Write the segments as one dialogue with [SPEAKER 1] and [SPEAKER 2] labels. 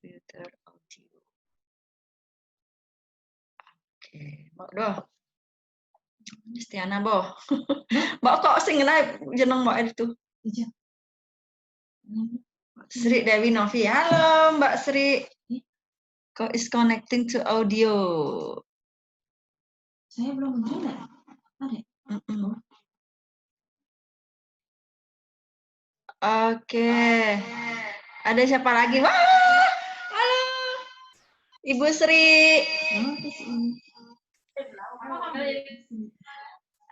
[SPEAKER 1] Filter audio. Oke, mbok doh. Istiana boh. Mbak kok sing ngene jeneng mbak itu?
[SPEAKER 2] Iya.
[SPEAKER 1] Sri Dewi Novi. Halo Mbak Sri. Kok is connecting to audio?
[SPEAKER 2] Saya belum ada.
[SPEAKER 1] Oke. Ada siapa lagi? Wah, halo. Ibu Sri.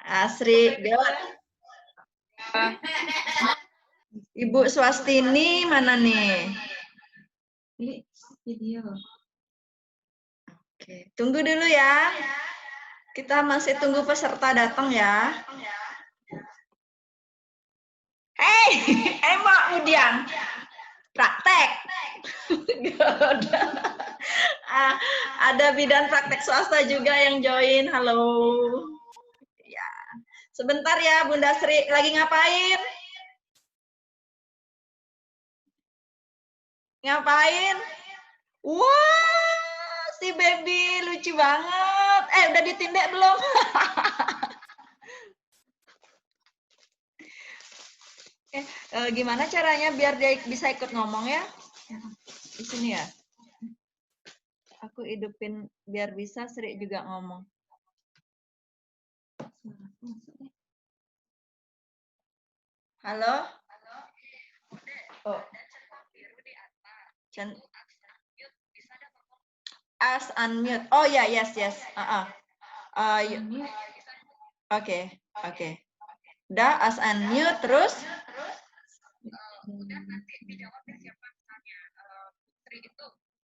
[SPEAKER 1] Asri Dewa. Ibu Swastini mana nih?
[SPEAKER 2] Ini video.
[SPEAKER 1] Oke, tunggu dulu ya. Kita masih tunggu peserta datang ya. Hei, Mbak Udian. Praktek. Ada bidan praktek swasta juga yang join. Halo. Ya. Sebentar ya, Bunda Sri. Lagi ngapain? Ngapain? Wah, si baby lucu banget. Udah ditindek belum? Gimana caranya biar dia bisa ikut ngomong ya? Di sini ya. Aku hidupin biar bisa Sri juga ngomong. Halo? Oh. As unmute. Oh ya, yes. Oke. Udah as unmute terus?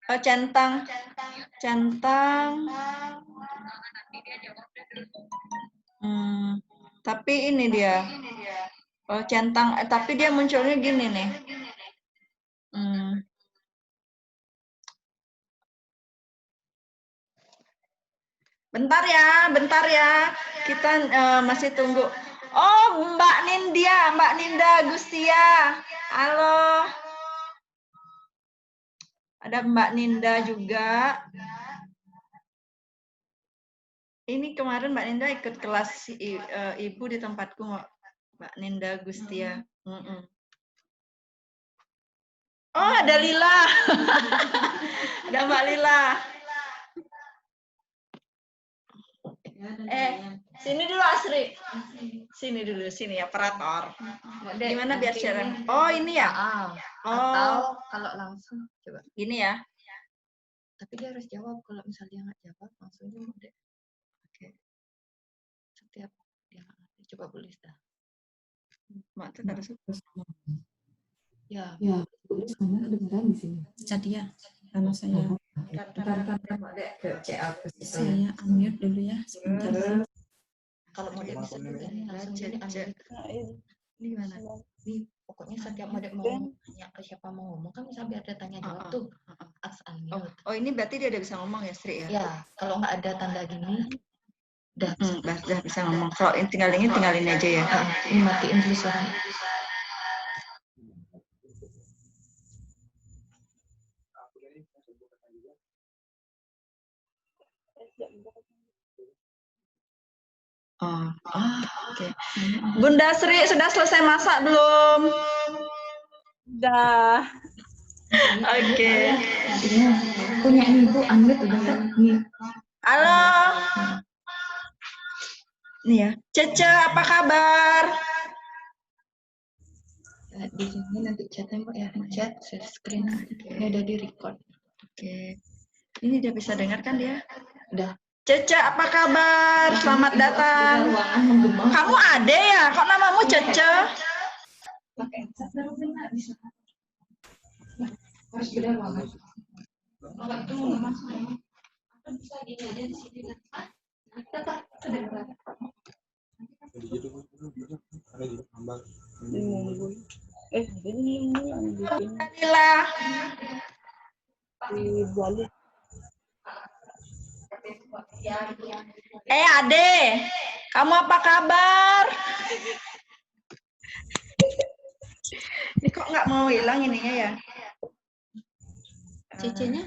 [SPEAKER 1] Oh, centang. Tapi ini dia. Oh, centang. Tapi dia munculnya gini nih. Bentar ya. Kita masih tunggu. Oh, Mbak Ninda Gustia. Halo. Ada Mbak Ninda juga. Ini kemarin Mbak Ninda ikut kelas ibu di tempatku, Mbak Ninda Gustia. Oh, ada Lila. Ada Mbak Lila. Sini dulu Asri. Sini operator. Gimana biar share? Oh, ini ya?
[SPEAKER 2] Atau kalau langsung coba.
[SPEAKER 1] Gini ya.
[SPEAKER 2] Tapi dia harus jawab. Kalau misalnya dia nggak jawab, langsung aja udah. Oke. Setiap dia nggak ngerti, coba boleh dah.
[SPEAKER 1] Mak tuh harus.
[SPEAKER 2] Ya. Saya kedengeran di sini. Jadi ya, karena saya saya unmute dulu ya sebentar. Kalau mau bisa juga nih langsung jadi unmute. Ini gimana? Nih, pokoknya setiap model mau nanya ke siapa mau ngomong kan bisa biar dia tanya jawab tuh.
[SPEAKER 1] Oh, ini berarti dia udah bisa ngomong ya, Sri ya?
[SPEAKER 2] Ya, kalau nggak ada tanda gini,
[SPEAKER 1] udah bisa ngomong. Kalau tinggalin aja ya.
[SPEAKER 2] Ini matiin dulu suaranya.
[SPEAKER 1] Oke. Bunda Sri sudah selesai masak belum?
[SPEAKER 3] Udah.
[SPEAKER 1] Oke.
[SPEAKER 2] Punya ibu unmute udah nih.
[SPEAKER 1] Halo. Nih ya. Cece, apa kabar?
[SPEAKER 2] Di sini nanti chatnya Mbak ya, chat share screen. Ini udah di record.
[SPEAKER 1] Oke. Ini dia bisa dengar kan dia?
[SPEAKER 2] Udah.
[SPEAKER 1] Cece, apa kabar? Selamat datang. Kamu Ade ya? Kok namamu Cece?
[SPEAKER 2] Pakai chat bisa. Harus beda ruangan. Kalau itu bisa gini aja di sini. Tetap kedengeran.
[SPEAKER 1] Ade, kamu apa kabar? Ini kok nggak mau hilang ininya ya?
[SPEAKER 2] Cicinya?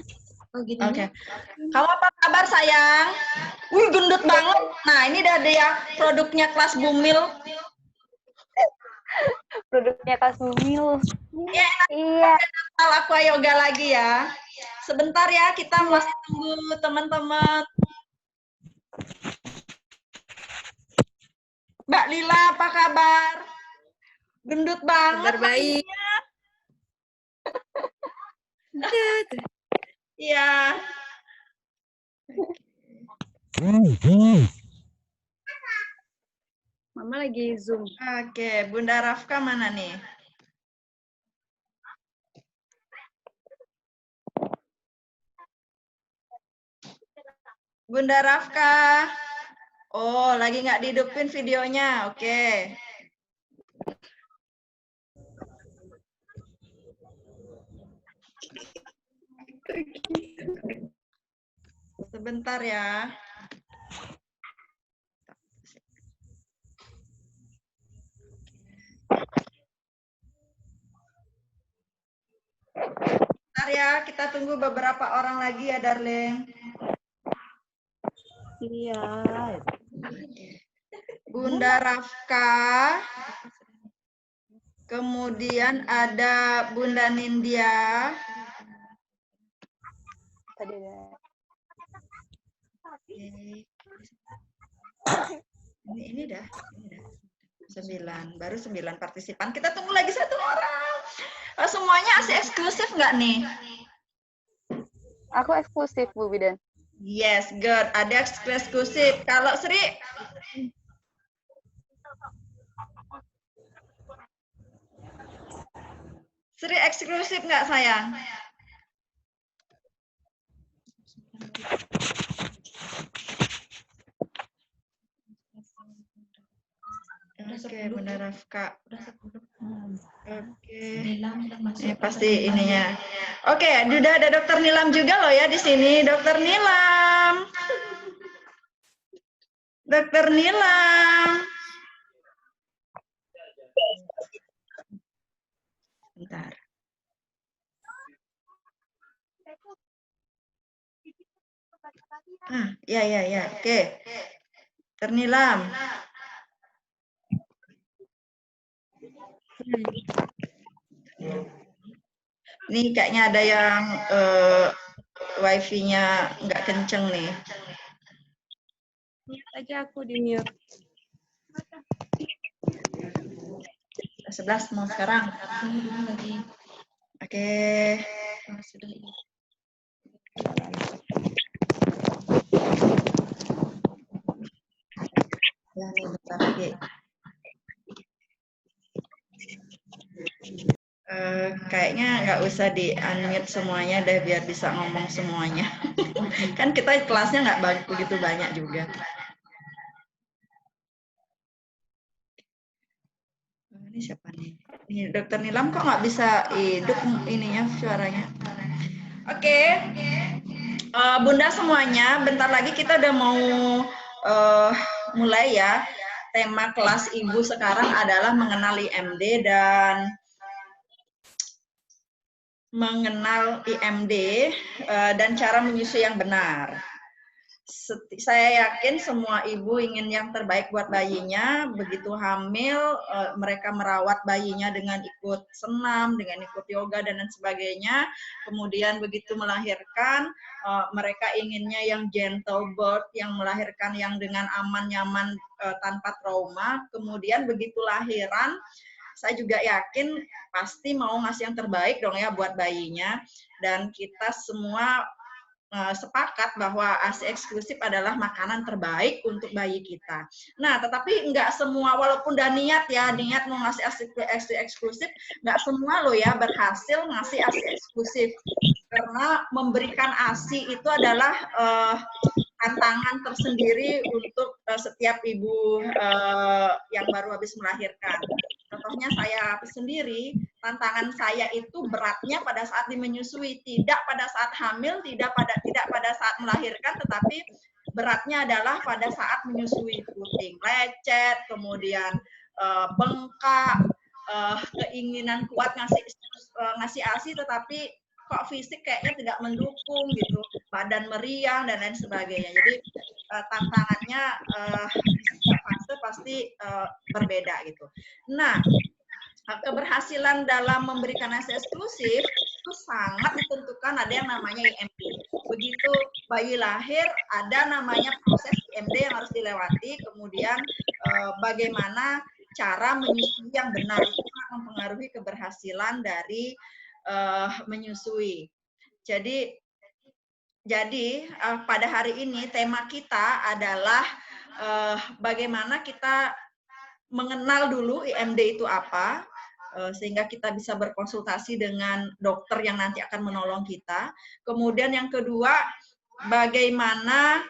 [SPEAKER 2] Oh, gini.
[SPEAKER 1] Oke. Kamu apa kabar sayang? Wih, gendut banget. Nah, ini udah ada ya produknya kelas Bumil.
[SPEAKER 3] Produknya Kak Sumil.
[SPEAKER 1] Ya,
[SPEAKER 3] Iya.
[SPEAKER 1] Aqua Yoga lagi ya. Sebentar ya, kita masih tunggu teman-teman. Mbak Lila, apa kabar? Gendut banget.
[SPEAKER 3] Kabar baik.
[SPEAKER 1] Iya.
[SPEAKER 3] Mama lagi Zoom.
[SPEAKER 1] Oke, Bunda Rafka mana nih? Bunda Rafka. Oh, lagi nggak dihidupin videonya. Oke. Sebentar ya. Bentar ya, kita tunggu beberapa orang lagi ya, darling.
[SPEAKER 3] Iya.
[SPEAKER 1] Bunda Rafka. Kemudian ada Bunda Nindya.
[SPEAKER 3] Tadi ada.
[SPEAKER 1] Ini dah. 9, baru 9 partisipan. Kita tunggu lagi 1 orang. Semuanya asli eksklusif nggak nih?
[SPEAKER 3] Aku eksklusif, Bu Bidan.
[SPEAKER 1] Yes, good. Ada eksklusif. Kalau Sri? Sri eksklusif nggak sayang? Oke, Bunda Rafka. Oke. Ini pasti ininya. Oke, sudah ada Dokter Nilam juga loh ya di sini. Dokter Nilam. Dokter Nilam. Bentar. Ya. Oke. Dokter Nilam. Ini kayaknya ada yang wifi-nya nggak kenceng nih.
[SPEAKER 3] Aja aku di mute.
[SPEAKER 1] 11 mau sekarang. Oke. Ya nih bentar lagi. Kayaknya nggak usah di-unmute semuanya deh biar bisa ngomong semuanya. Kan kita kelasnya nggak begitu banyak juga. Ini siapa nih? Ini Dokter Nilam kok nggak bisa hidup ininya suaranya. Oke. Bunda semuanya, bentar lagi kita udah mau mulai ya. Tema kelas Ibu sekarang adalah mengenali IMD dan mengenal IMD dan cara menyusui yang benar. Saya yakin semua ibu ingin yang terbaik buat bayinya. Begitu hamil, mereka merawat bayinya dengan ikut senam, dengan ikut yoga dan lain sebagainya. Kemudian begitu melahirkan, mereka inginnya yang gentle birth, yang melahirkan yang dengan aman, nyaman, tanpa trauma. Kemudian begitu lahiran, saya juga yakin pasti mau ngasih yang terbaik dong ya buat bayinya. Dan kita semua sepakat bahwa ASI eksklusif adalah makanan terbaik untuk bayi kita. Nah, tetapi nggak semua, walaupun udah niat mau ngasih ASI eksklusif, nggak semua loh ya berhasil ngasih ASI eksklusif. Karena memberikan ASI itu adalah tantangan tersendiri untuk setiap ibu yang baru habis melahirkan. Contohnya saya sendiri, tantangan saya itu beratnya pada saat menyusui, tidak pada saat hamil, tidak pada saat melahirkan, tetapi beratnya adalah pada saat menyusui, puting lecet, kemudian bengkak, keinginan kuat ngasih ASI, tetapi kok fisik kayaknya tidak mendukung gitu, badan meriang dan lain sebagainya. Jadi tantangannya di setiap fase pasti berbeda gitu. Nah, keberhasilan dalam memberikan ASI eksklusif itu sangat ditentukan ada yang namanya IMD. Begitu bayi lahir, ada namanya proses IMD yang harus dilewati, kemudian bagaimana cara menyusui yang benar itu mempengaruhi keberhasilan dari menyusui. Jadi pada hari ini tema kita adalah bagaimana kita mengenal dulu IMD itu apa, sehingga kita bisa berkonsultasi dengan dokter yang nanti akan menolong kita. Kemudian yang kedua, bagaimana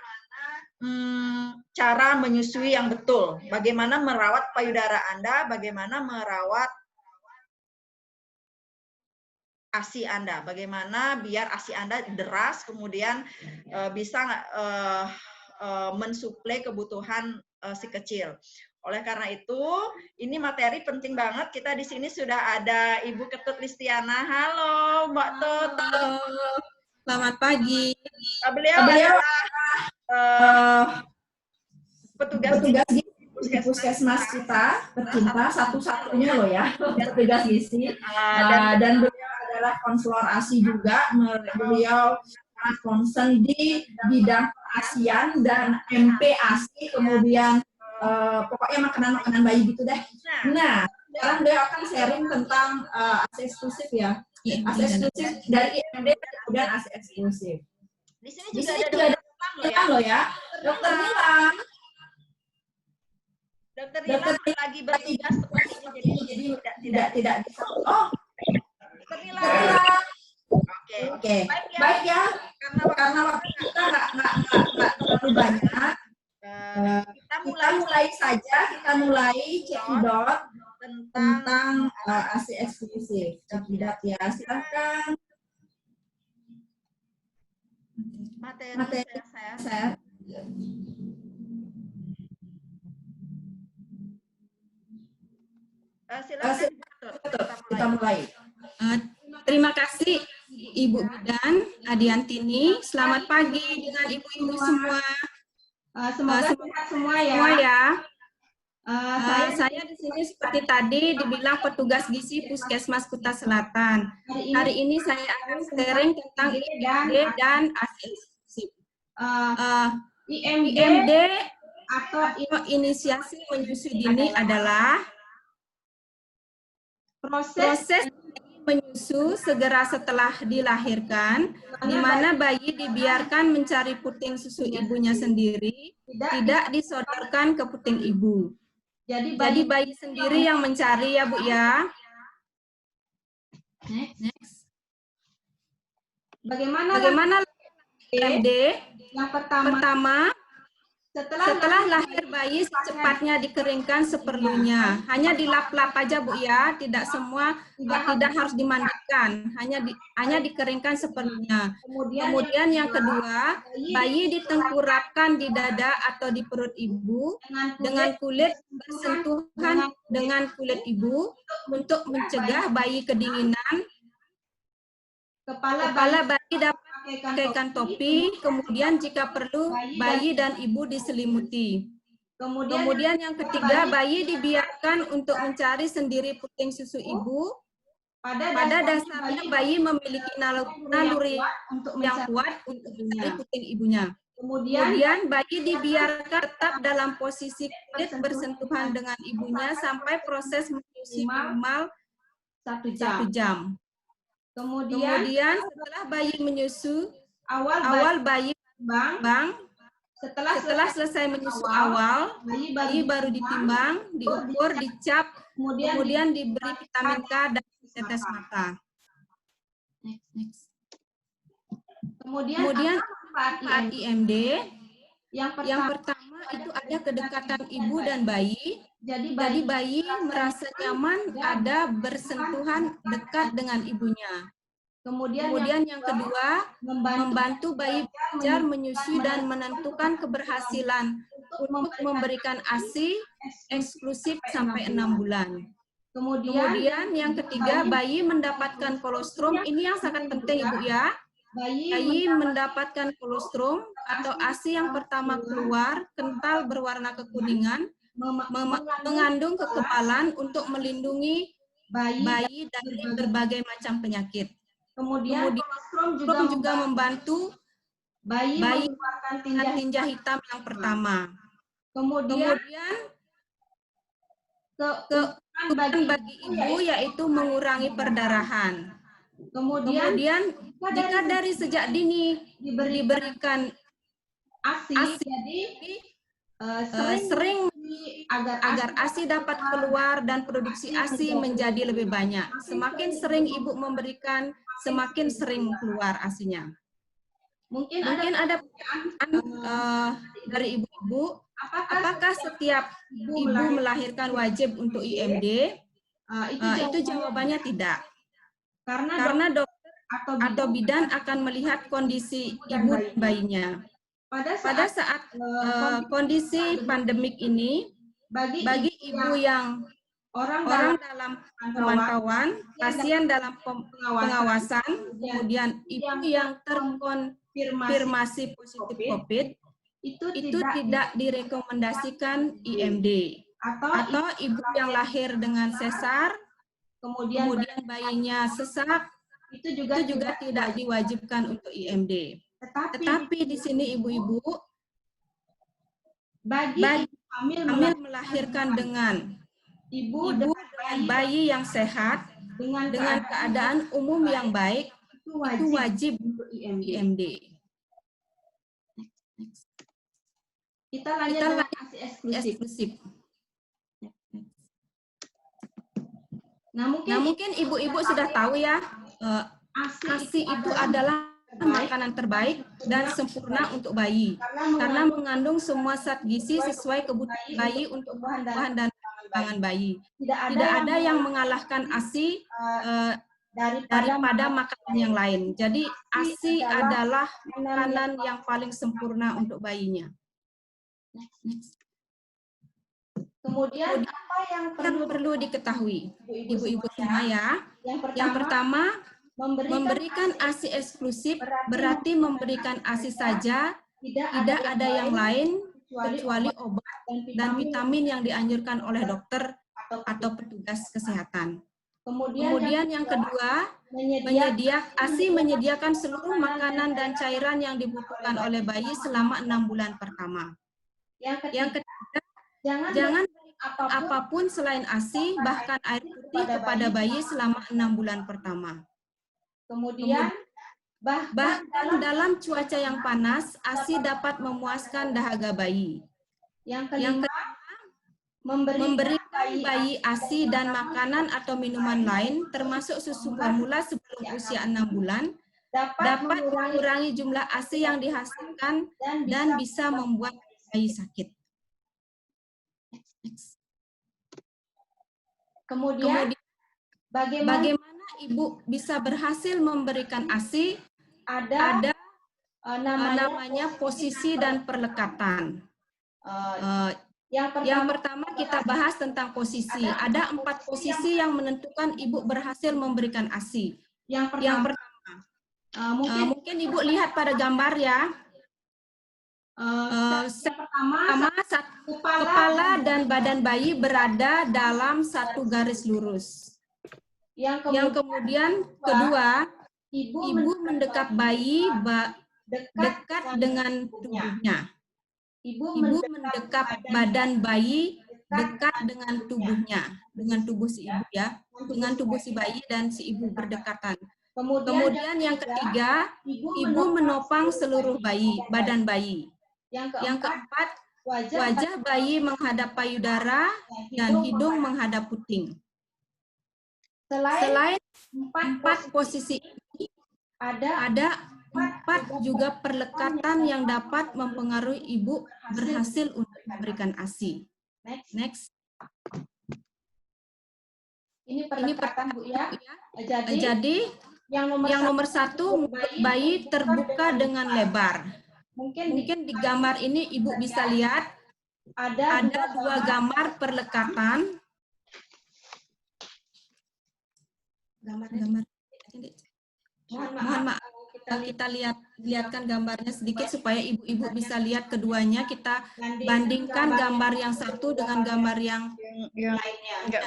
[SPEAKER 1] cara menyusui yang betul, bagaimana merawat payudara Anda, bagaimana merawat ASI Anda, bagaimana biar ASI Anda deras, kemudian bisa mensuplai kebutuhan si kecil. Oleh karena itu, ini materi penting banget. Kita di sini sudah ada Ibu Ketut Listiana. Halo, Mbak Tut.
[SPEAKER 4] Selamat pagi.
[SPEAKER 1] Beliau adalah petugas di puskesmas kita tercinta, satu-satunya loh ya, petugas gizi. Dan beliau adalah konselor ASI juga. Beliau sangat concern di bidang ASIAN dan MP ASI, kemudian pokoknya makanan-makanan bayi gitu deh. Nah, sekarang beliau akan sharing tentang ASI eksklusif ya. ASI eksklusif dari IMD kemudian ASI eksklusif. Di sini juga ada Dokter Nilam loh ya. Dokter Nilam. Dokter Nilam lagi bertugas seperti ini, jadi tidak bisa. Oh, Dokter Nilam. Oke. Baik ya. Karena waktu kita nggak terlalu banyak. Kita mulai saja, kita mulai cekidot tentang ASI eksklusif. Cekidot ya, silakan. Materi saya. Silakan kita mulai.
[SPEAKER 4] Terima kasih Ibu Bidan Adiantini. Selamat pagi dengan ibu-ibu semua. Semoga sehat semua ya. Saya di sini seperti tadi dibilang petugas gizi Puskesmas Kuta Selatan. Hari ini saya akan sharing tentang IMD dan ASI eksklusif. IMD atau inisiasi menyusui dini adalah proses menyusu segera setelah dilahirkan, di mana bayi dibiarkan mencari puting susu ibunya sendiri, tidak disodorkan ke puting ibu. Jadi bayi sendiri yang mencari ya Bu ya. Next. Bagaimana IMD? Yang pertama, setelah lahir bayi secepatnya dikeringkan seperlunya. Hanya dilap-lap aja Bu ya, tidak harus dimandikan, hanya dikeringkan seperlunya. Kemudian yang kedua, bayi ditengkurapkan di dada atau di perut ibu dengan kulit bersentuhan dengan kulit ibu untuk mencegah bayi kedinginan. Kepala bayi dapat pakaikan topi, kemudian jika perlu bayi dan ibu diselimuti. Kemudian yang ketiga, bayi dibiarkan untuk mencari sendiri puting susu ibu. Pada dasarnya bayi memiliki naluri yang kuat untuk mencari puting ibunya. Kemudian bayi dibiarkan tetap dalam posisi kulit bersentuhan dengan ibunya sampai proses menyusui minimal 1 jam. Kemudian setelah bayi menyusu, awal bayi ditimbang. Setelah selesai menyusu awal, bayi baru ditimbang, diukur, dicap, kemudian diberi vitamin K dan tetes mata. Next. Kemudian manfaat IMD, yang pertama itu ada kedekatan ibu dan bayi. Jadi bayi merasa nyaman ada bersentuhan dekat dengan ibunya. Kemudian yang kedua, membantu bayi belajar menyusui dan menentukan keberhasilan untuk memberikan ASI eksklusif sampai 6 bulan. Kemudian yang ketiga, bayi mendapatkan kolostrum. Ini yang sangat penting Ibu ya. Bayi mendapatkan kolostrum atau ASI yang pertama keluar, kental berwarna kekuningan, mengandung kekebalan untuk melindungi bayi dari berbagai macam penyakit. Kemudian kolostrum juga membantu bayi mengeluarkan tinja hitam yang pertama. Kemudian keuntungan bagi ibu yaitu mengurangi perdarahan. Kemudian jika dari sejak dini diberikan ASI, sering agar ASI dapat keluar dan produksi ASI menjadi lebih banyak. Semakin sering ibu memberikan, semakin sering keluar ASI-nya. Mungkin ada pertanyaan dari ibu-ibu, apakah setiap ibu melahirkan wajib untuk IMD? Itu jawabannya tidak. Karena dokter atau bidan akan melihat kondisi ibu dan bayinya. Pada saat kondisi pandemik ini, bagi ibu yang orang dalam pemantauan, pasien dalam pengawasan, kemudian ibu yang terkonfirmasi positif COVID, itu tidak direkomendasikan IMD. Atau ibu yang lahir dengan sesar, kemudian bayinya sesak, itu juga tidak diwajibkan untuk IMD. Tetapi di sini ibu-ibu, bagi hamil melahirkan dengan ibu dan bayi yang sehat, dengan keadaan umum yang baik, itu wajib untuk IMD. Kita lanjut ASI eksklusif. Nah mungkin ibu-ibu sudah tahu ya, ASI itu adalah makanan terbaik dan sempurna untuk bayi karena mengandung semua zat gizi sesuai kebutuhan bayi untuk pertumbuhan dan perkembangan bayi. Tidak ada yang mengalahkan ASI daripada makanan yang lain. Jadi ASI adalah makanan yang paling sempurna untuk bayinya. Next. Kemudian apa yang perlu diketahui ibu-ibu semua ya? Yang pertama, memberikan ASI eksklusif berarti memberikan ASI saja, tidak ada yang lain kecuali obat dan vitamin yang dianjurkan oleh dokter atau petugas kesehatan. Kemudian yang kedua, ASI menyediakan seluruh makanan dan cairan yang dibutuhkan oleh bayi selama 6 bulan pertama. Yang ketiga, jangan apapun selain ASI, bahkan air putih kepada bayi selama 6 bulan pertama. Kemudian, bahkan dalam cuaca yang panas, ASI dapat memuaskan dahaga bayi. Yang kelima, memberikan bayi ASI dan makanan atau minuman lain, termasuk susu formula sebelum usia 6 bulan, dapat mengurangi jumlah ASI yang dihasilkan dan bisa membuat bayi sakit. Kemudian bagaimana ibu bisa berhasil memberikan ASI? Ada namanya posisi dan perlekatan. Yang pertama kita bahas tentang posisi. Ada 4 posisi yang menentukan ibu berhasil memberikan ASI. Yang pertama, mungkin ibu lihat pada gambar ya. Pertama, kepala dan badan bayi berada dalam satu garis lurus. Yang kemudian kedua, ibu mendekap bayi dekat dengan tubuhnya. Ibu mendekap badan bayi dekat dengan tubuhnya, dengan tubuh si ibu ya, dengan tubuh si bayi dan si ibu berdekatan. Kemudian yang ketiga, ibu menopang seluruh badan bayi. Yang keempat, wajah bayi menghadap payudara dan hidung menghadap puting. Selain 4 posisi ini, ada 4 juga perlekatan yang dapat mempengaruhi ibu berhasil untuk memberikan ASI. Next. Ini perlekatan Bu ya. Jadi yang nomor 1, bayi terbuka dengan lebar. Mungkin di gambar ini ibu bisa lihat ada 2 gambar perlekatan. Gambar. Mohon maaf, kita lihatkan gambarnya sedikit supaya ibu-ibu bisa lihat keduanya. Kita bandingkan gambar yang satu dengan gambar yang
[SPEAKER 1] lainnya. Enggak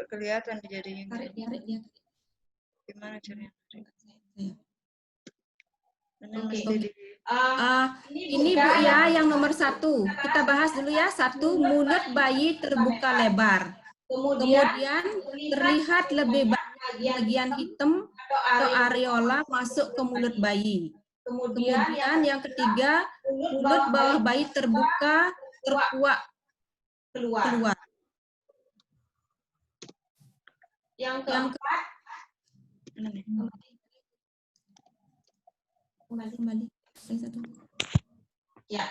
[SPEAKER 1] kelihatan jadinya. Gimana caranya?
[SPEAKER 4] Ini Bu ya, yang nomor 1. Kita bahas dulu ya. 1, mulut bayi terbuka lebar. Kemudian terlihat lebih banyak bagian hitam atau areola masuk ke mulut bayi. Kemudian yang ketiga, mulut bawah bayi terbuka, terkuak keluar. Yang keempat, kembali.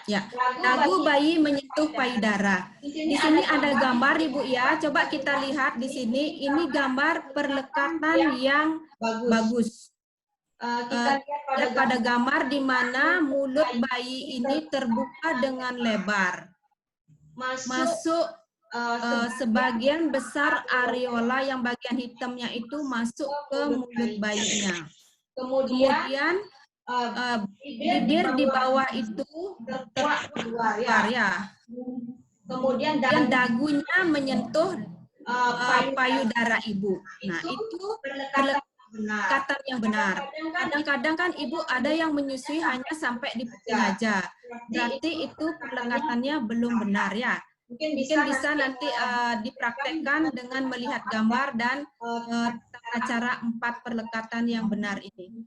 [SPEAKER 4] Ya, dagu bayi menyentuh payudara. Di sini ada gambar Ibu ya. Coba kita lihat di sini. Ini gambar perlekatan yang bagus. Kita lihat pada gambar di mana mulut bayi ini terbuka dengan lebar. Masuk sebagian besar areola yang bagian hitamnya itu masuk ke mulut bayinya. Kemudian bibir di bawah itu terkeluar ya. Kemudian dagunya menyentuh payudara ibu. Nah, itu perlekatan yang benar. Kadang-kadang kan ibu ada yang menyusui hanya sampai di puting aja. Berarti itu perlekatannya belum benar ya. Mungkin bisa nanti dipraktekkan dengan melihat gambar dan tata cara 4 perlekatan yang benar ini.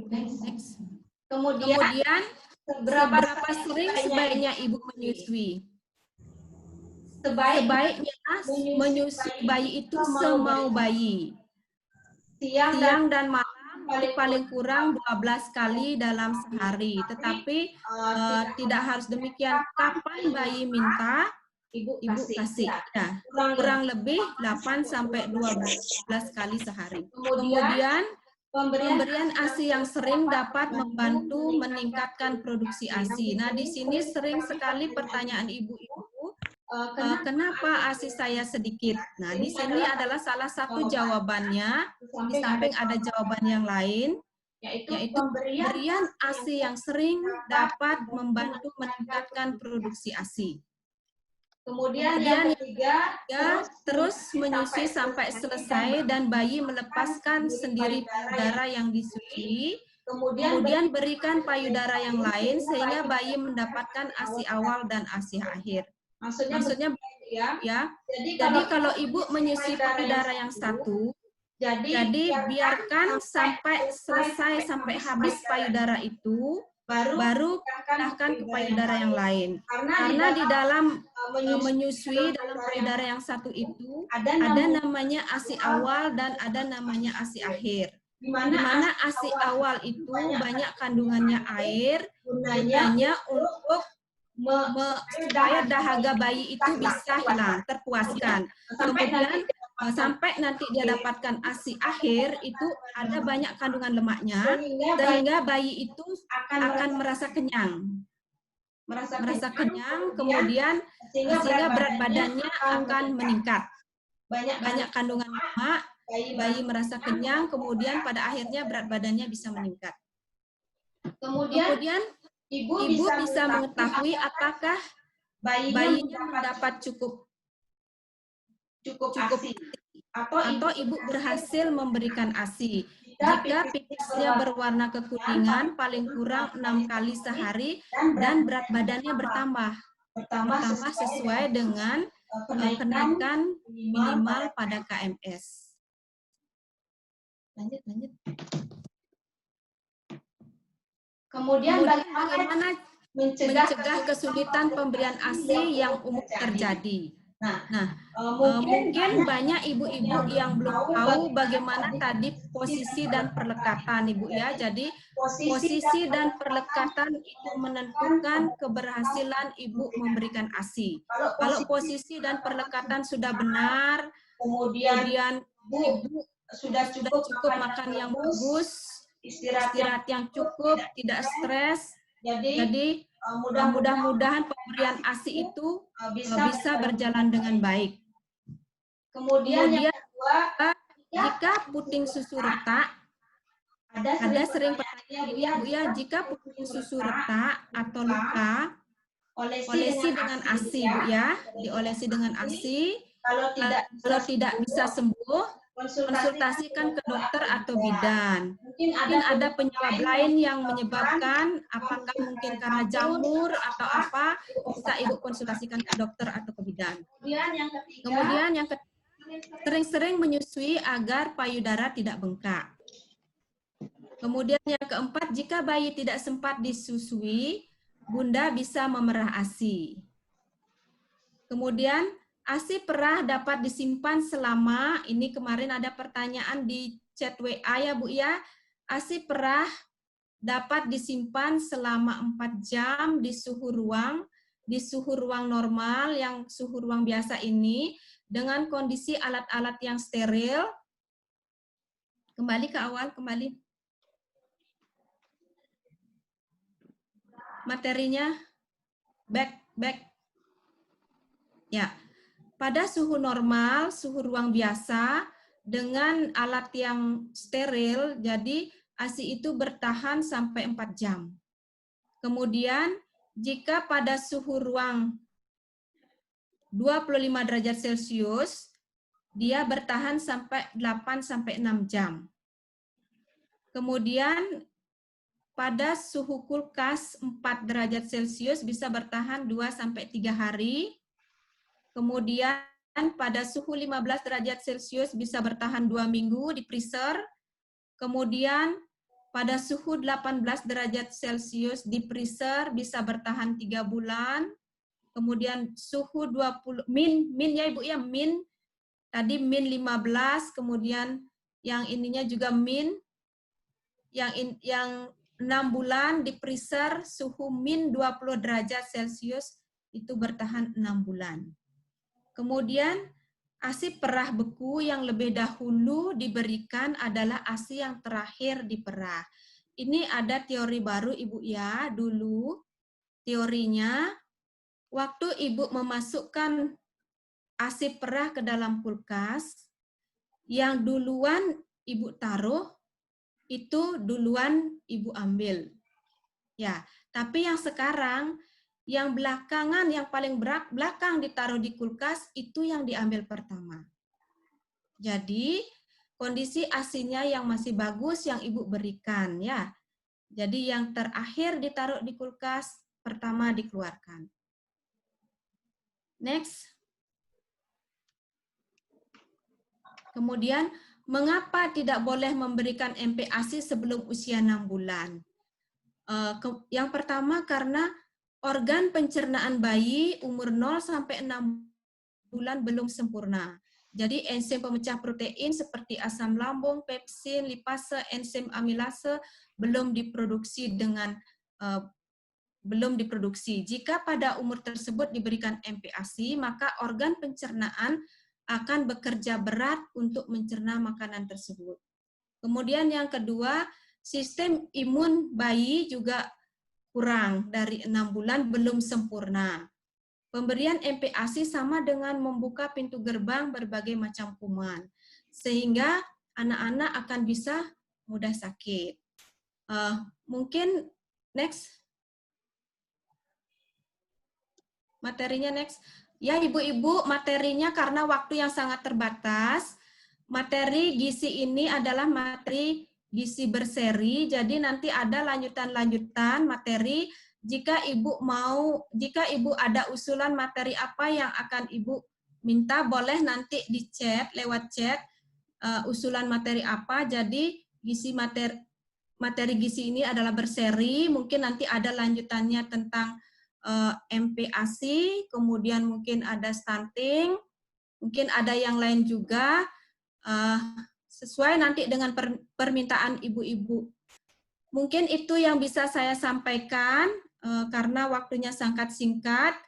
[SPEAKER 4] Next. Kemudian seberapa sering sebaiknya ibu menyusui? Sebaiknya menyusui bayi itu semau bayi. Siang dan malam paling kurang 12 kali dalam sehari. Tetapi tidak harus demikian. Kapan bayi minta, Ibu kasih. Ya, kurang lebih 8 sampai 12 kali sehari. Kemudian pemberian ASI yang sering dapat membantu meningkatkan produksi ASI. Nah, di sini sering sekali pertanyaan ibu-ibu, kenapa ASI saya sedikit? Nah, di sini adalah salah satu jawabannya. Di samping ada jawaban yang lain, yaitu pemberian ASI yang sering dapat membantu meningkatkan produksi ASI. Kemudian yang ketiga, terus menyusui sampai selesai dan bayi melepaskan sendiri payudara yang disusui. Kemudian berikan payudara yang lain sehingga bayi mendapatkan ASI awal dan ASI akhir. Maksudnya ya. Jadi kalau ibu menyusui payudara yang satu, jadi biarkan sampai selesai, sampai habis payudara itu, baru pindahkan ke payudara yang lain. Karena di dalam menyusui dalam payudara yang satu itu ada namanya ASI awal dan ada namanya ASI akhir. Di mana ASI awal itu banyak kandungannya air, gunanya untuk supaya dahaga bayi itu bisa hilang, terpuaskan. Kemudian sampai nanti dia dapatkan ASI akhir itu ada banyak kandungan lemaknya sehingga bayi itu akan merasa kenyang. Merasa kenyang, kemudian sehingga berat badannya akan meningkat. Banyak kandungan lemak, bayi merasa kenyang, kemudian pada akhirnya berat badannya bisa meningkat. Kemudian ibu bisa mengetahui apakah bayinya mendapat cukup ASI atau ibu berhasil memberikan ASI. Jika pipisnya berwarna kekuningan paling kurang 6 kali sehari dan berat badannya bertambah sesuai dengan kenaikan minimal pada KMS. Lanjut. Kemudian bagaimana mencegah kesulitan pemberian ASI yang umum terjadi? Nah, mungkin banyak ibu-ibu yang belum tahu bagaimana tadi posisi dan perlekatan, Ibu ya. Jadi posisi dan perlekatan itu menentukan keberhasilan ibu memberikan ASI. Kalau posisi dan perlekatan sudah benar, kemudian ibu sudah cukup makan yang bagus, istirahat yang cukup, tidak stres, jadi mudah-mudahan pemberian ASI itu bisa berjalan dengan baik. Kemudian jika puting susu retak, ada sering pertanyaan ini ya Bu ya, jika puting susu retak atau luka, olesi dengan ASI Bu ya, diolesi dengan ASI. Kalau tidak bisa sembuh, konsultasikan ke dokter atau bidan. Mungkin ada penyebab lain yang menyebabkan, apakah mungkin karena jamur atau apa, bisa Ibu konsultasikan ke dokter atau ke bidan. Kemudian yang ketiga, sering-sering menyusui agar payudara tidak bengkak. Kemudian yang keempat, jika bayi tidak sempat disusui, Bunda bisa memerah ASI. Kemudian ASI perah dapat disimpan selama, ini kemarin ada pertanyaan di chat WA ya Bu ya, ASI perah dapat disimpan selama 4 jam di suhu ruang normal, yang suhu ruang biasa ini, dengan kondisi alat-alat yang steril. Kembali ke awal, kembali. Materinya, back. Ya. Pada suhu normal, suhu ruang biasa, dengan alat yang steril, jadi ASI itu bertahan sampai 4 jam. Kemudian, jika pada suhu ruang 25 derajat Celcius, dia bertahan sampai 8-6 jam. Kemudian, pada suhu kulkas 4 derajat Celcius bisa bertahan 2-3 hari. Kemudian pada suhu 15 derajat Celcius bisa bertahan 2 minggu di freezer. Kemudian pada suhu 18 derajat Celcius di freezer bisa bertahan 3 bulan. Kemudian suhu 20 min ya Ibu ya, min tadi min 15, kemudian yang ininya juga min yang 6 bulan di freezer suhu min 20 derajat Celcius itu bertahan 6 bulan. Kemudian ASI perah beku yang lebih dahulu diberikan adalah ASI yang terakhir diperah. Ini ada teori baru Ibu ya, dulu teorinya waktu Ibu memasukkan ASI perah ke dalam kulkas, yang duluan Ibu taruh, itu duluan Ibu ambil. Ya, tapi yang sekarang, yang belakangan, yang paling belakang ditaruh di kulkas, itu yang diambil pertama. Jadi, kondisi ASI-nya yang masih bagus yang Ibu berikan, ya. Jadi, yang terakhir ditaruh di kulkas, pertama dikeluarkan. Next. Kemudian, mengapa tidak boleh memberikan MPASI sebelum usia 6 bulan? Yang pertama karena organ pencernaan bayi umur 0 sampai 6 bulan belum sempurna. Jadi enzim pemecah protein seperti asam lambung, pepsin, lipase, enzim amilase belum diproduksi Jika pada umur tersebut diberikan MPASI, maka organ pencernaan akan bekerja berat untuk mencerna makanan tersebut. Kemudian yang kedua, sistem imun bayi juga kurang, dari 6 bulan belum sempurna. Pemberian MPASI sama dengan membuka pintu gerbang berbagai macam kuman, sehingga anak-anak akan bisa mudah sakit. Mungkin next. Materinya next. Ya Ibu-Ibu, materinya karena waktu yang sangat terbatas, materi gizi ini adalah materi gizi berseri, jadi nanti ada lanjutan-lanjutan materi. Jika Ibu ada usulan materi apa yang akan Ibu minta, boleh nanti di chat, lewat chat, usulan materi apa. Jadi materi gizi ini adalah berseri, mungkin nanti ada lanjutannya tentang MPASI, kemudian mungkin ada stunting, mungkin ada yang lain juga, sesuai nanti dengan permintaan ibu-ibu. Mungkin itu yang bisa saya sampaikan, karena waktunya sangat singkat.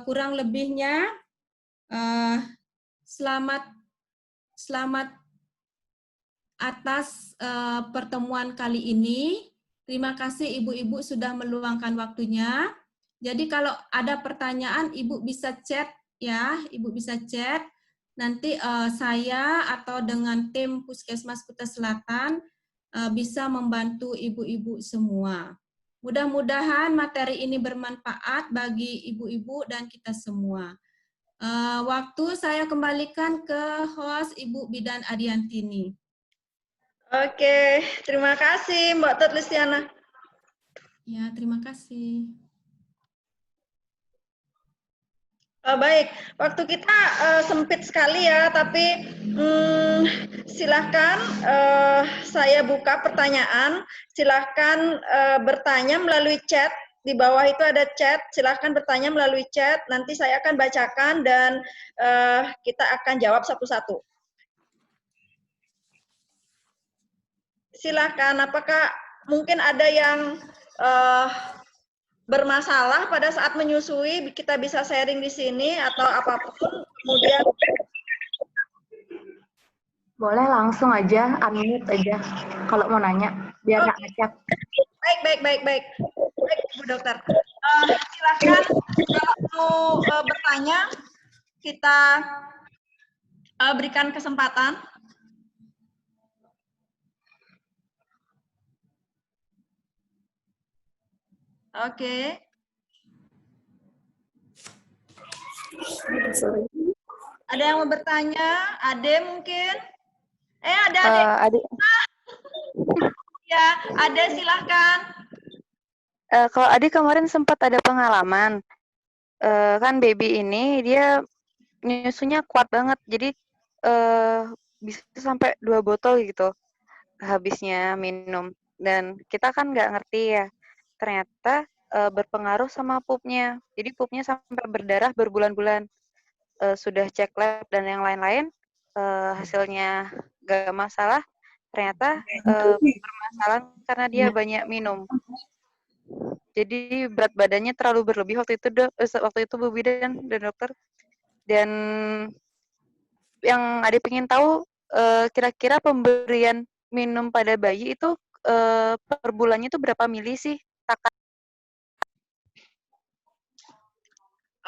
[SPEAKER 4] Kurang lebihnya, selamat atas pertemuan kali ini. Terima kasih Ibu-Ibu sudah meluangkan waktunya. Jadi kalau ada pertanyaan, Ibu bisa chat ya, Ibu bisa chat. Nanti saya atau dengan tim Puskesmas Kuta Selatan bisa membantu Ibu-Ibu semua. Mudah-mudahan materi ini bermanfaat bagi Ibu-Ibu dan kita semua. Waktu saya kembalikan ke host Ibu Bidan Adiantini.
[SPEAKER 1] Oke, terima kasih Mbak Tut Listiana.
[SPEAKER 4] Ya, terima kasih.
[SPEAKER 1] Baik, waktu kita sempit sekali ya, tapi silahkan saya buka pertanyaan. Silahkan bertanya melalui chat. Di bawah itu ada chat, silahkan bertanya melalui chat. Nanti saya akan bacakan dan kita akan jawab satu-satu. Silahkan, apakah mungkin ada yang bermasalah pada saat menyusui, kita bisa sharing di sini atau apapun, kemudian
[SPEAKER 5] boleh langsung aja, unmute aja kalau mau nanya, biar nggak ngechat.
[SPEAKER 1] Baik, Bu Dokter. Silahkan kalau mau bertanya, kita berikan kesempatan. Oke. Ada yang mau bertanya? Ade mungkin? Ada Ade.
[SPEAKER 3] Adik,
[SPEAKER 1] Ya, Ade silahkan.
[SPEAKER 3] kalau Adik kemarin sempat ada pengalaman, kan baby ini dia nyusunya kuat banget, jadi bisa sampai 2 botol gitu habisnya minum. Dan kita kan nggak ngerti ya, ternyata berpengaruh sama pupnya. Jadi pupnya sampai berdarah berbulan-bulan. Sudah cek lab dan yang lain-lain, hasilnya nggak masalah. Ternyata bermasalah karena dia banyak minum. Jadi berat badannya terlalu berlebih waktu itu Bu Bidan dan dokter. Dan yang Adik pengen tahu, kira-kira pemberian minum pada bayi itu per bulannya itu berapa mili sih?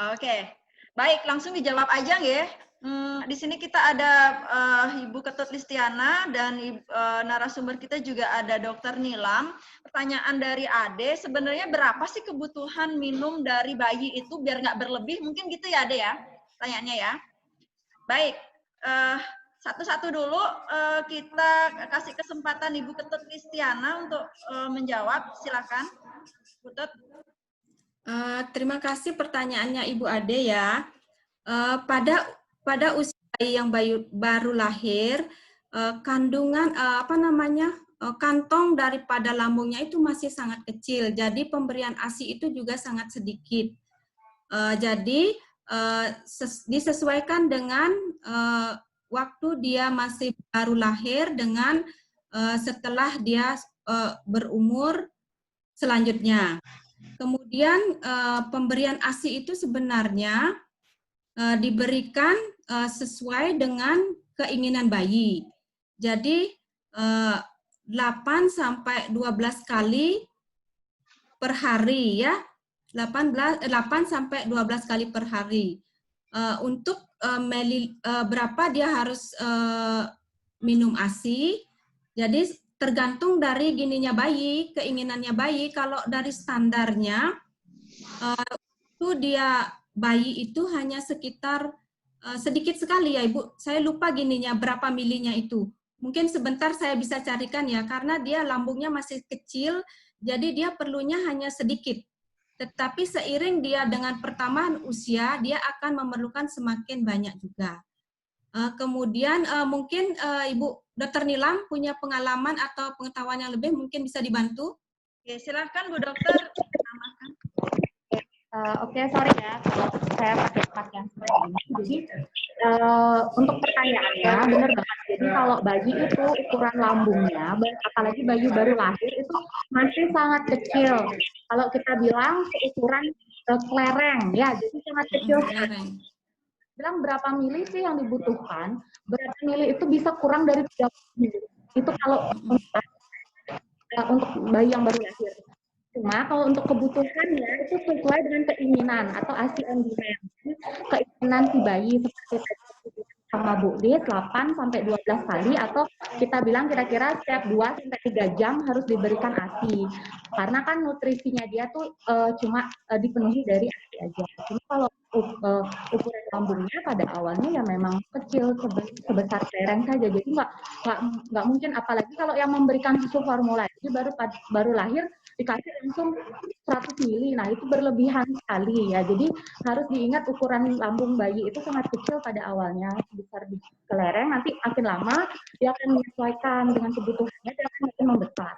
[SPEAKER 1] Oke, baik, langsung dijawab aja ya. Di sini kita ada Ibu Ketut Listiana dan narasumber kita juga ada Dokter Nilam. Pertanyaan dari Ade, sebenarnya berapa sih kebutuhan minum dari bayi itu biar nggak berlebih? Mungkin gitu ya Ade ya, pertanyaannya ya. Baik, satu-satu dulu kita kasih kesempatan Ibu Ketut Listiana untuk menjawab. Silakan, Bu Ketut.
[SPEAKER 4] Terima kasih pertanyaannya Ibu Ade ya. Pada usia bayi yang baru lahir, kandungan kantong daripada lambungnya itu masih sangat kecil. Jadi pemberian ASI itu juga sangat sedikit. Jadi disesuaikan dengan waktu dia masih baru lahir dengan setelah dia berumur selanjutnya. Kemudian pemberian ASI itu sebenarnya diberikan sesuai dengan keinginan bayi. Jadi 8 sampai 12 kali per hari ya. 8 sampai 12 kali per hari. Untuk berapa dia harus minum ASI. Jadi tergantung dari gininya bayi, keinginannya bayi. Kalau dari standarnya, itu dia bayi itu hanya sekitar sedikit sekali ya Ibu. Saya lupa gininya berapa milinya itu. Mungkin sebentar saya bisa carikan ya, karena dia lambungnya masih kecil, jadi dia perlunya hanya sedikit. Tetapi seiring dia dengan pertambahan usia, dia akan memerlukan semakin banyak juga. Kemudian mungkin Ibu Dokter Nilam punya pengalaman atau pengetahuan yang lebih, mungkin bisa dibantu.
[SPEAKER 1] Oke, silahkan Bu Dokter.
[SPEAKER 5] Oke, sorry ya kalau saya pakai pakaian seperti ini. Jadi untuk pertanyaannya benar banget. Jadi kalau bayi itu ukuran lambungnya, apalagi bayi baru lahir itu masih sangat kecil. Kalau kita bilang ukuran kelereng, ya, jadi sangat kecil. Bilang berapa mili sih yang dibutuhkan? Berapa mili itu bisa kurang dari 30 mili. Itu kalau untuk bayi yang baru lahir. Cuma kalau untuk kebutuhannya itu sesuai dengan keinginan atau ASI on demand. Keinginan si bayi seperti sama Bu Lis 8 sampai 12 kali atau kita bilang kira-kira setiap 2 sampai 3 jam harus diberikan ASI. Karena kan nutrisinya dia tuh cuma dipenuhi dari ASI aja. Cuma kalau ukuran lambungnya pada awalnya ya memang kecil sebesar lereng saja. Jadi nggak mungkin, apalagi kalau yang memberikan susu formula jadi baru lahir dikasih langsung 100 mili, nah itu berlebihan sekali ya. Jadi harus diingat ukuran lambung bayi itu sangat kecil pada awalnya, sebesar di kelereng, nanti makin lama dia akan menyesuaikan dengan kebutuhannya, dia akan makin membesar.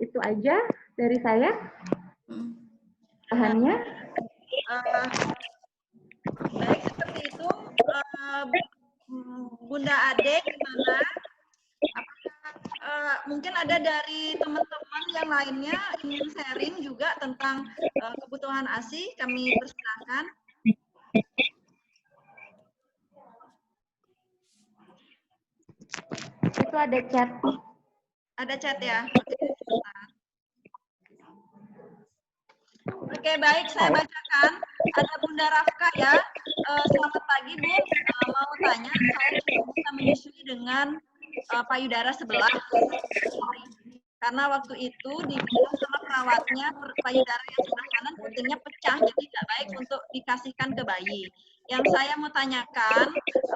[SPEAKER 5] Itu aja dari saya. Bahannya.
[SPEAKER 1] Baik, seperti itu. Bunda Ade, gimana? Mungkin ada dari teman-teman yang lainnya ingin sharing juga tentang kebutuhan ASI, kami persilakan.
[SPEAKER 5] Itu ada chat.
[SPEAKER 1] Ada chat ya? Oke, baik, saya bacakan. Ada Bunda Rafka ya. Selamat pagi, Bu. Mau tanya, saya cuma bisa menyusui dengan payudara sebelah. Karena waktu itu dibilang sama perawatnya payudara yang sebelah kanan putingnya pecah, jadi tidak baik untuk dikasihkan ke bayi. Yang saya mau tanyakan,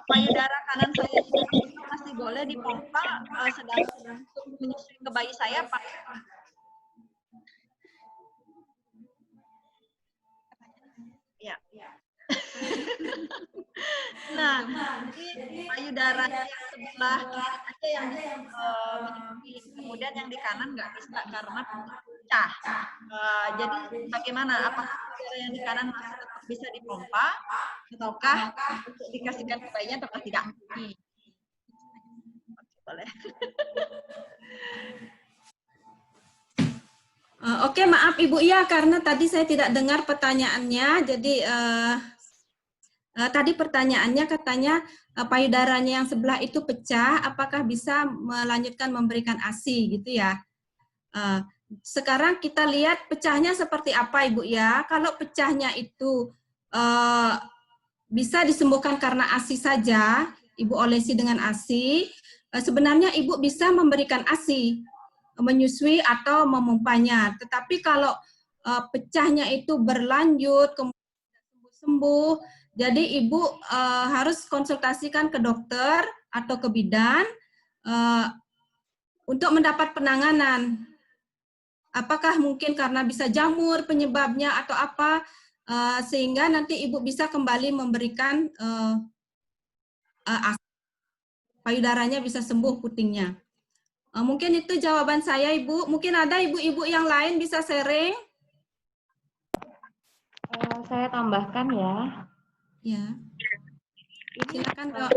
[SPEAKER 1] payudara kanan saya itu masih boleh dipompa, sedangkan untuk menyusui ke bayi saya ya. Nah, jadi payudara yang sebelah kiri aja yang menyusui, kemudian yang di kanan nggak bisa karena pecah. Jadi bagaimana? Apakah payudara yang di kanan masih tetap bisa dipompa, ataukah untuk dikasihkan ke bayinya ataukah tidak? Boleh.
[SPEAKER 4] Oke, maaf Ibu ya, karena tadi saya tidak dengar pertanyaannya. Jadi tadi pertanyaannya katanya payudaranya yang sebelah itu pecah, apakah bisa melanjutkan memberikan ASI gitu ya? Sekarang kita lihat pecahnya seperti apa Ibu ya. Kalau pecahnya itu bisa disembuhkan karena ASI saja, Ibu olesi dengan ASI, sebenarnya Ibu bisa memberikan ASI, menyusui atau memompanya. Tetapi kalau pecahnya itu berlanjut, kemudian sembuh, jadi Ibu harus konsultasikan ke dokter atau ke bidan untuk mendapat penanganan. Apakah mungkin karena bisa jamur penyebabnya atau apa, sehingga nanti Ibu bisa kembali memberikan ASI, payudaranya bisa sembuh putingnya. Mungkin itu jawaban saya, Ibu. Mungkin ada ibu-ibu yang lain bisa sharing?
[SPEAKER 5] Saya tambahkan ya.
[SPEAKER 4] Ya. Silakan, Dok.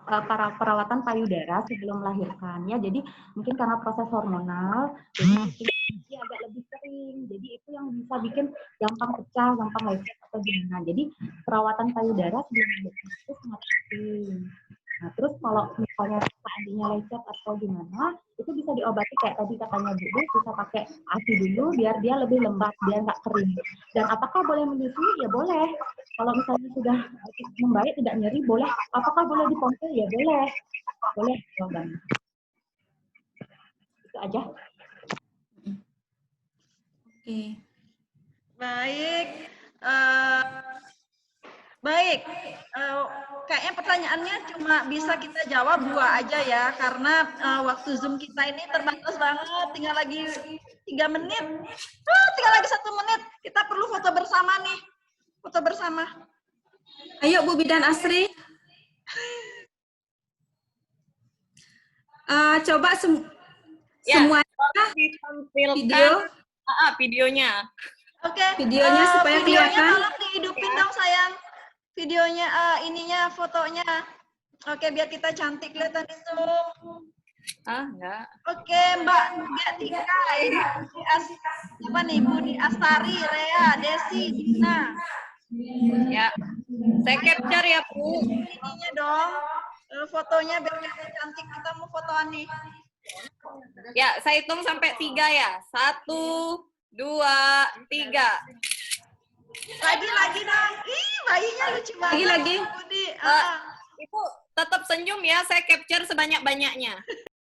[SPEAKER 5] Para perawatan payudara sebelum melahirkan ya. Jadi mungkin karena proses hormonal, jadi agak lebih sering. Jadi itu yang bisa bikin gampang pecah, gampang lecet atau gimana. Jadi perawatan payudara sebelum melahirkan itu sangat penting. Nah, terus kalau misalnya seandainya lecet atau gimana, itu bisa diobati kayak tadi katanya Bu, bisa pakai ASI dulu biar dia lebih lembab, biar nggak kering. Dan apakah boleh menyusui? Ya boleh. Kalau misalnya sudah membaik, tidak nyeri, boleh. Apakah boleh dipompa? Ya boleh. Boleh jawabannya. Itu aja.
[SPEAKER 4] Oke.
[SPEAKER 1] Baik. Baik, kayaknya pertanyaannya cuma bisa kita jawab 2 aja ya, karena waktu Zoom kita ini terbatas banget, tinggal lagi 3 menit, tinggal lagi 1 menit, kita perlu foto bersama nih, foto bersama.
[SPEAKER 4] Ayo Bu Bidan Asri. Coba semuanya video.
[SPEAKER 6] Videonya.
[SPEAKER 1] Oke,
[SPEAKER 4] videonya supaya kelihatan.
[SPEAKER 1] Tolong dihidupin dong sayang. Videonya, ininya, fotonya. Oke, biar kita cantik kelihatan itu.
[SPEAKER 6] Enggak.
[SPEAKER 1] Oke, Mbak Tika, ini siapa nih? Budi Astari, Rea, Desi, Dina.
[SPEAKER 6] Ya, saya capture ya Bu.
[SPEAKER 1] Ininya dong. Fotonya biar kelihatan cantik, kita mau fotoan nih.
[SPEAKER 6] Ya, saya hitung sampai 3 ya. 1, 2, 3.
[SPEAKER 1] Lagi dong. Ih, bayinya lucu banget.
[SPEAKER 4] Lagi.
[SPEAKER 1] Budi.
[SPEAKER 6] Ibu tetap senyum ya, saya capture sebanyak-banyaknya.